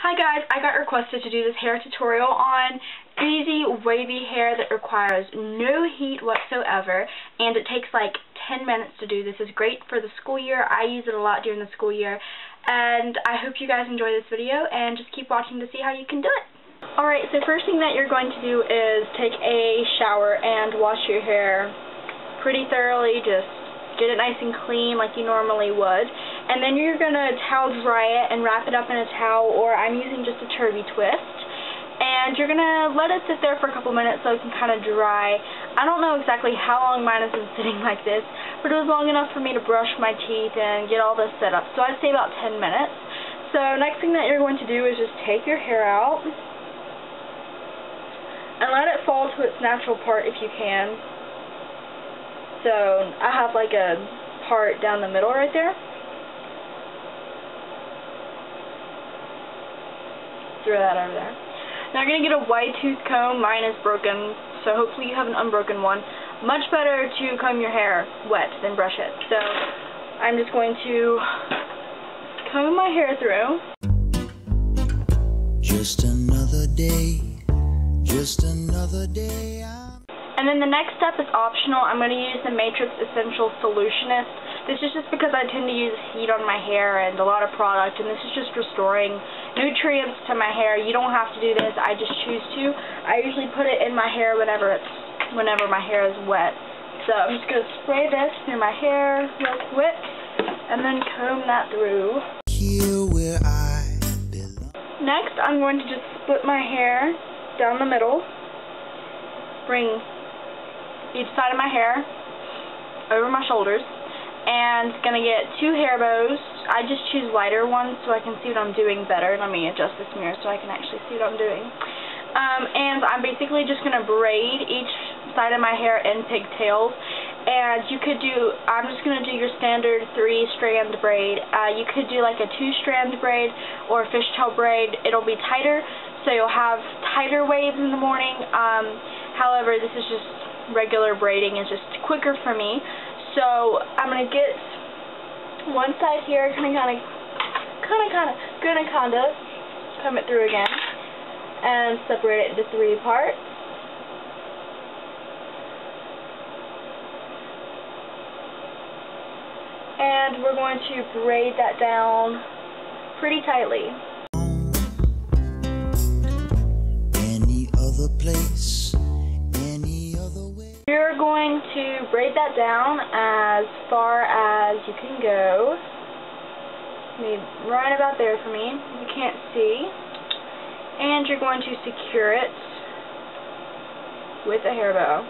Hi guys, I got requested to do this hair tutorial on easy wavy hair that requires no heat whatsoever, and it takes like 10 minutes to do. This is great for the school year. I use it a lot during the school year, and I hope you guys enjoy this video and just keep watching to see how you can do it. Alright, so first thing that you're going to do is take a shower and wash your hair pretty thoroughly. Just get it nice and clean like you normally would. And then you're going to towel dry it and wrap it up in a towel, or I'm using just a turvy twist. And you're going to let it sit there for a couple minutes so it can kind of dry. I don't know exactly how long mine has been sitting like this, but it was long enough for me to brush my teeth and get all this set up. So I'd say about 10 minutes. So next thing that you're going to do is just take your hair out and let it fall to its natural part if you can. So I have like a part down the middle right there. Throw that over there. Now you're going to get a wide tooth comb. Mine is broken, so hopefully you have an unbroken one. Much better to comb your hair wet than brush it. So I'm just going to comb my hair through. Just another day. Just another day. And then the next step is optional. I'm going to use the Matrix Essential Solutionist. This is just because I tend to use heat on my hair and a lot of product, and this is just restoring nutrients to my hair. You don't have to do this. I just choose to. I usually put it in my hair whenever my hair is wet. So I'm just going to spray this through my hair real quick and then comb that through. Here where I belong. Next, I'm going to just split my hair down the middle. Bring each side of my hair over my shoulders, and gonna get 2 hair bows. I just choose lighter ones so I can see what I'm doing better. Let me adjust this mirror so I can actually see what I'm doing. And I'm basically just gonna braid each side of my hair in pigtails. And you could do, I'm just gonna do your standard 3-strand braid. You could do like a 2-strand braid or a fishtail braid. It'll be tighter, so you'll have tighter waves in the morning. However, this is just regular braiding, is just quicker for me. So I'm gonna get one side here, gonna comb it through again and separate it into 3 parts. And we're going to braid that down pretty tightly. Any other place, any other way. You're going to braid that down as far as you can go. Maybe right about there for me. You can't see. And you're going to secure it with a hair bow.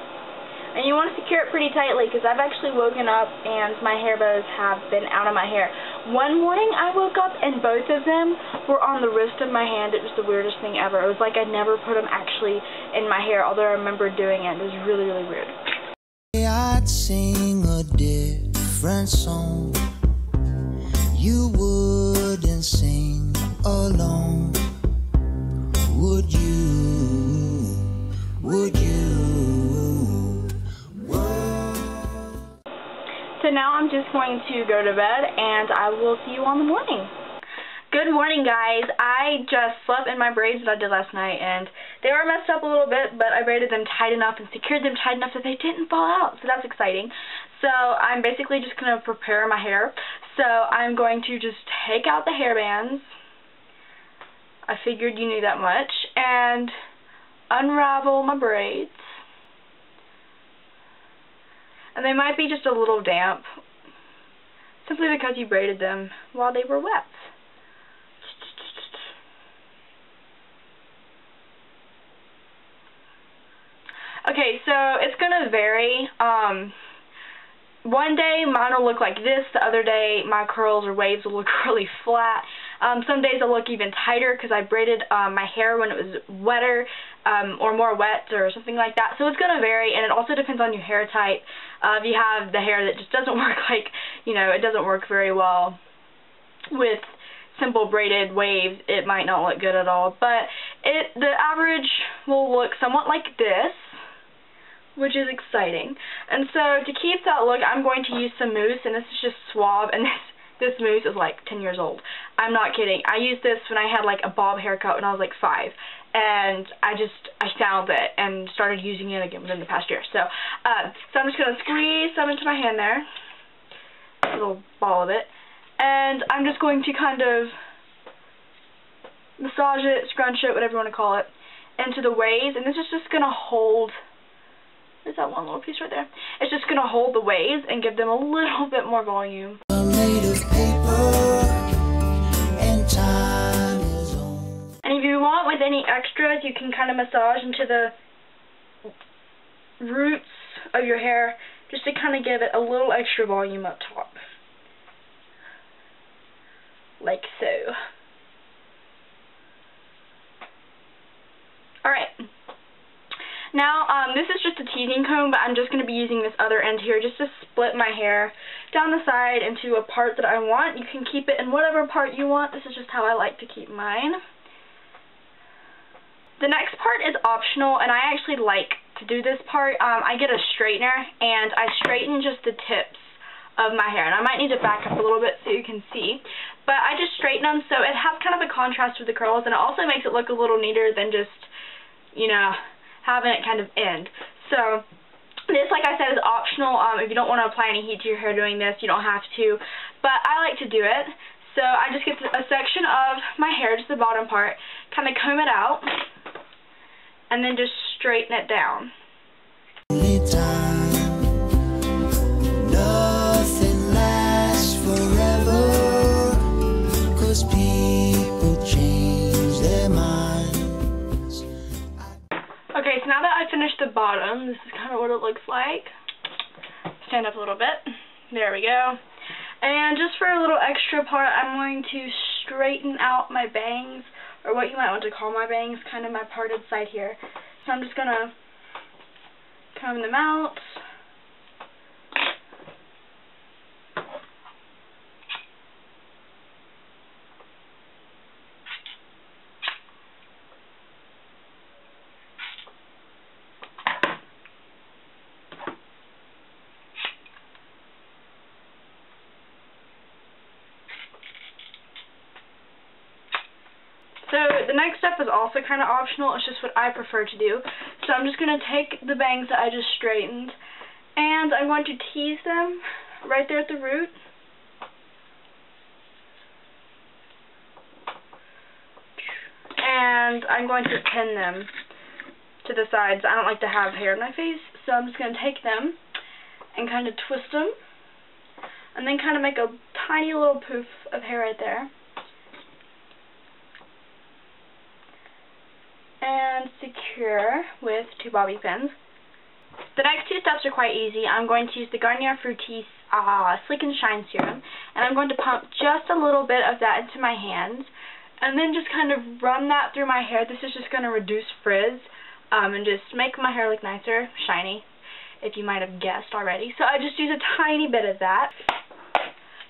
And you want to secure it pretty tightly, because I've actually woken up and my hair bows have been out of my hair. One morning I woke up and both of them were on the wrist of my hand. It was the weirdest thing ever. It was like I never put them actually in my hair, although I remember doing it. It was really, really weird. I'd sing a different song. You wouldn't sing alone. Would you? Would you? So now I'm just going to go to bed, and I will see you on the morning. Good morning, guys. I just slept in my braids that I did last night, and they were messed up a little bit, but I braided them tight enough and secured them tight enough that they didn't fall out, so that's exciting. So I'm basically just going to prepare my hair. So I'm going to just take out the hair bands. I figured you knew that much. And unravel my braids. And they might be just a little damp, simply because you braided them while they were wet. Okay, so it's going to vary. One day mine will look like this, the other day my curls or waves will look really flat. Some days they'll look even tighter because I braided my hair when it was wetter or more wet or something like that. So it's going to vary, and it also depends on your hair type. If you have the hair that just doesn't work like, it doesn't work very well with simple braided waves, it might not look good at all. But the average will look somewhat like this, which is exciting. And so to keep that look, I'm going to use some mousse, and this is just Suave, and this This mousse is like 10 years old. I'm not kidding. I used this when I had like a bob haircut when I was like 5. And I found it and started using it again within the past year. So, so I'm just going to squeeze some into my hand there. A little ball of it. And I'm just going to kind of massage it, scrunch it, whatever you want to call it, into the waves. And this is just going to hold, there's that one little piece right there. It's just going to hold the waves and give them a little bit more volume. Made of paper and time is on. And if you want with any extras, you can kind of massage into the roots of your hair just to kind of give it a little extra volume up top. Like so. Alright. Now, this is just a teasing comb, but I'm just going to be using this other end here just to split my hair down the side into a part that I want. You can keep it in whatever part you want. This is just how I like to keep mine. The next part is optional, and I actually like to do this part. I get a straightener, and I straighten just the tips of my hair. And I might need to back up a little bit so you can see. But I just straighten them so it has kind of a contrast with the curls, and it also makes it look a little neater than just, you know, having it kind of end. So this, like I said, is optional. If you don't want to apply any heat to your hair doing this, you don't have to. But I like to do it. So I just get a section of my hair, just the bottom part, kind of comb it out, and then just straighten it down. Nothing lasts forever, 'cause people change their minds. Okay, so now that I finished the bottom, this is kind of what it looks like. Stand up a little bit. There we go. And just for a little extra part, I'm going to straighten out my bangs, or what you might want to call my bangs, kind of my parted side here. So I'm just going to comb them out. So the next step is also kind of optional. It's just what I prefer to do. So I'm just going to take the bangs that I just straightened, and I'm going to tease them right there at the root. And I'm going to pin them to the sides. I don't like to have hair in my face, so I'm just going to take them and kind of twist them, and then kind of make a tiny little poof of hair right there. And secure with 2 bobby pins. The next 2 steps are quite easy. I'm going to use the Garnier Fructis Slick and Shine Serum, and I'm going to pump just a little bit of that into my hands, and then just kind of run that through my hair. This is just going to reduce frizz and just make my hair look nicer, shiny, if you might have guessed already. So I just use a tiny bit of that.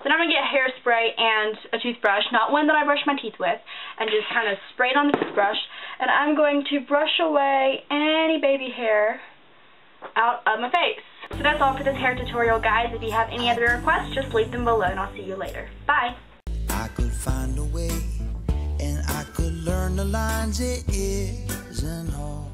Then I'm going to get hairspray and a toothbrush, not one that I brush my teeth with, and just kind of spray it on the toothbrush. And I'm going to brush away any baby hair out of my face. So that's all for this hair tutorial, guys. If you have any other requests, just leave them below, and I'll see you later. Bye! I could find a way, and I could learn the lines. It isn't hard.